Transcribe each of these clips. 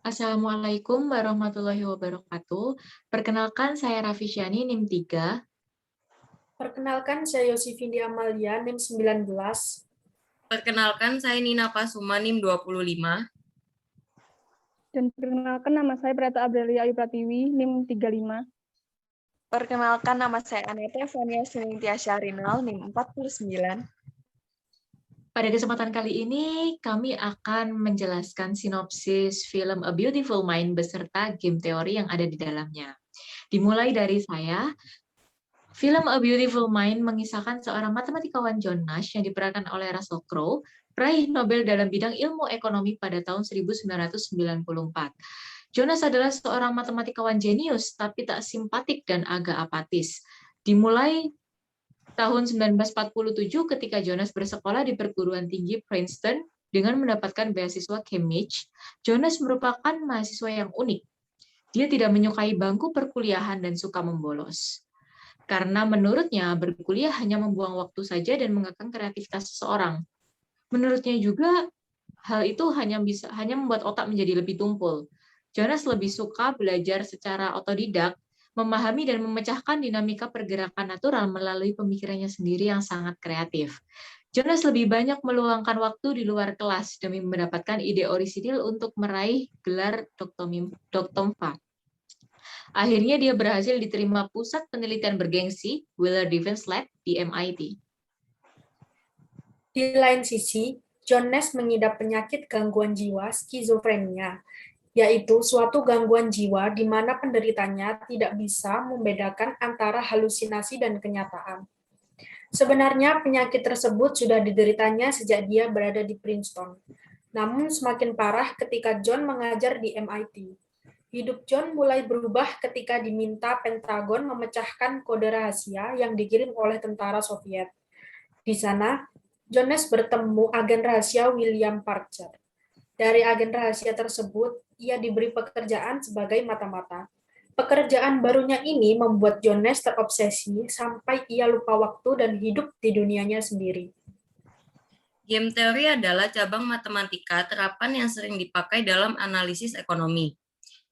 Assalamualaikum warahmatullahi wabarakatuh. Perkenalkan, saya Raffi Syani, NIM 3. Perkenalkan, saya Yosifindi Amalia, NIM 19. Perkenalkan, saya Nina Pasuma, NIM 25. Dan perkenalkan, nama saya Preta Abralia Ayu Pratiwi, NIM 35. Perkenalkan, nama saya Aneta Fania Siningtia Syahrinal, NIM 49. Pada kesempatan kali ini, kami akan menjelaskan sinopsis film A Beautiful Mind beserta game teori yang ada di dalamnya. Dimulai dari saya, film A Beautiful Mind mengisahkan seorang matematikawan John Nash yang diperankan oleh Russell Crowe, peraih Nobel dalam bidang ilmu ekonomi pada tahun 1994. Jonas adalah seorang matematikawan jenius, tapi tak simpatik dan agak apatis. Dimulai tahun 1947 ketika Jonas bersekolah di perguruan tinggi Princeton dengan mendapatkan beasiswa Cambridge, Jonas merupakan mahasiswa yang unik. Dia tidak menyukai bangku perkuliahan dan suka membolos. Karena menurutnya berkuliah hanya membuang waktu saja dan mengekang kreativitas seseorang. Menurutnya juga hal itu hanya membuat otak menjadi lebih tumpul. Jonas lebih suka belajar secara otodidak, memahami dan memecahkan dinamika pergerakan natural melalui pemikirannya sendiri yang sangat kreatif. Jonas lebih banyak meluangkan waktu di luar kelas demi mendapatkan ide orisinil untuk meraih gelar Doktorpa. Akhirnya dia berhasil diterima pusat penelitian bergengsi Wheeler Defense Lab di MIT. Di lain sisi, John Nash mengidap penyakit gangguan jiwa skizofrenia, yaitu suatu gangguan jiwa di mana penderitanya tidak bisa membedakan antara halusinasi dan kenyataan. Sebenarnya penyakit tersebut sudah dideritanya sejak dia berada di Princeton, namun semakin parah ketika John mengajar di MIT. Hidup John mulai berubah ketika diminta Pentagon memecahkan kode rahasia yang dikirim oleh tentara Soviet. Di sana, John Nash bertemu agen rahasia William Parker. Dari agen rahasia tersebut, ia diberi pekerjaan sebagai mata-mata. Pekerjaan barunya ini membuat John Nash terobsesi sampai ia lupa waktu dan hidup di dunianya sendiri. Game teori adalah cabang matematika terapan yang sering dipakai dalam analisis ekonomi.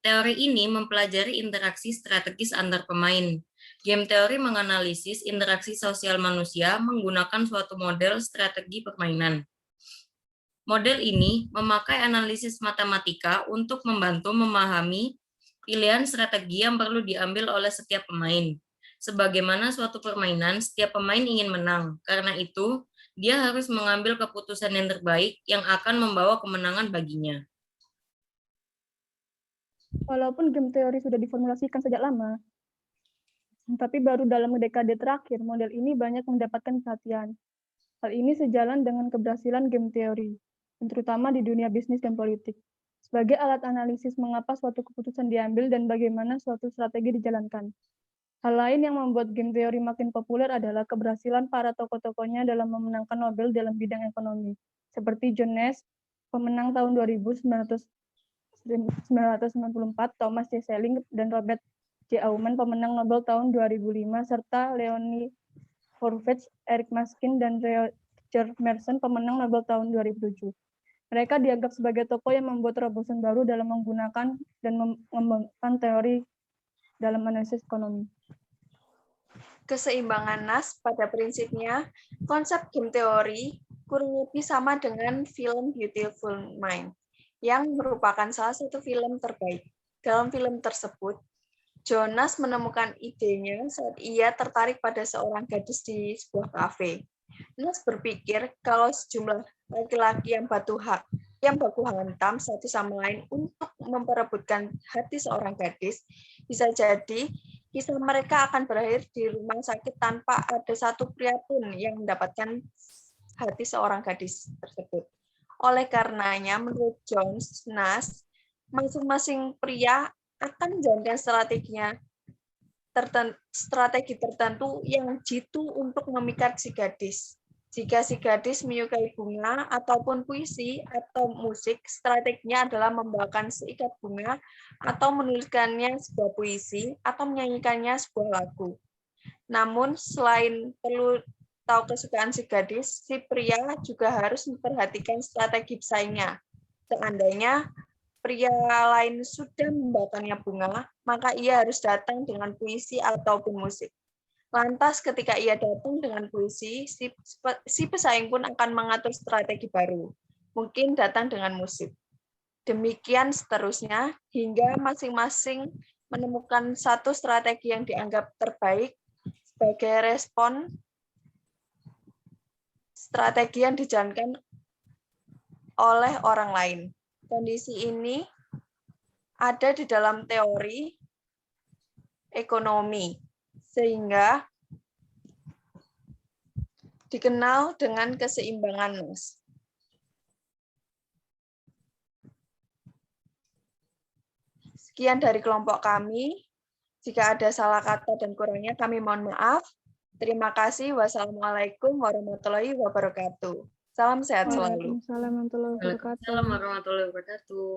Teori ini mempelajari interaksi strategis antar pemain. Game teori menganalisis interaksi sosial manusia menggunakan suatu model strategi permainan. Model ini memakai analisis matematika untuk membantu memahami pilihan strategi yang perlu diambil oleh setiap pemain. Sebagaimana suatu permainan, setiap pemain ingin menang. Karena itu, dia harus mengambil keputusan yang terbaik yang akan membawa kemenangan baginya. Walaupun game teori sudah diformulasikan sejak lama, tapi baru dalam dekade terakhir, model ini banyak mendapatkan perhatian. Hal ini sejalan dengan keberhasilan game teori, terutama di dunia bisnis dan politik, sebagai alat analisis mengapa suatu keputusan diambil dan bagaimana suatu strategi dijalankan. Hal lain yang membuat game teori makin populer adalah keberhasilan para tokoh-tokohnya dalam memenangkan Nobel dalam bidang ekonomi, seperti John Nash, pemenang tahun 1994, Thomas C. Schelling, dan Robert J. Aumann, pemenang Nobel tahun 2005, serta Leonid Horvitz, Eric Maskin, dan Roger Merson, pemenang Nobel tahun 2007. Mereka dianggap sebagai tokoh yang membuat terobosan baru dalam menggunakan dan mengembangkan teori dalam analisis ekonomi. Keseimbangan Nash pada prinsipnya, konsep game teori kurang lebih sama dengan film Beautiful Mind, yang merupakan salah satu film terbaik. Dalam film tersebut, Jonas menemukan idenya saat ia tertarik pada seorang gadis di sebuah kafe. Nash berpikir kalau sejumlah laki-laki yang baku hantam satu sama lain untuk memperebutkan hati seorang gadis, bisa jadi kisah mereka akan berakhir di rumah sakit tanpa ada satu pria pun yang mendapatkan hati seorang gadis tersebut. Oleh karenanya, menurut John Nash, masing-masing pria akan menjalankan strategi tertentu yang jitu untuk memikat si gadis. Jika si gadis menyukai bunga ataupun puisi atau musik, strateginya adalah membawakan seikat bunga atau menuliskannya sebuah puisi atau menyanyikannya sebuah lagu. Namun, selain perlu tahu kesukaan si gadis, si pria juga harus memperhatikan strategi pesaingnya. Seandainya pria lain sudah membawanya bunga, maka ia harus datang dengan puisi ataupun musik. Lantas ketika ia datang dengan puisi, si pesaing pun akan mengatur strategi baru. Mungkin datang dengan musik. Demikian seterusnya, hingga masing-masing menemukan satu strategi yang dianggap terbaik sebagai respon strategi yang dijalankan oleh orang lain. Kondisi ini ada di dalam teori ekonomi, sehingga dikenal dengan keseimbangan mass. Sekian dari kelompok kami. Jika ada salah kata dan kurangnya, kami mohon maaf. Terima kasih. Wassalamualaikum warahmatullahi wabarakatuh. Salam sehat selalu. Waalaikumsalam warahmatullahi wabarakatuh. Waalaikumsalam warahmatullahi wabarakatuh.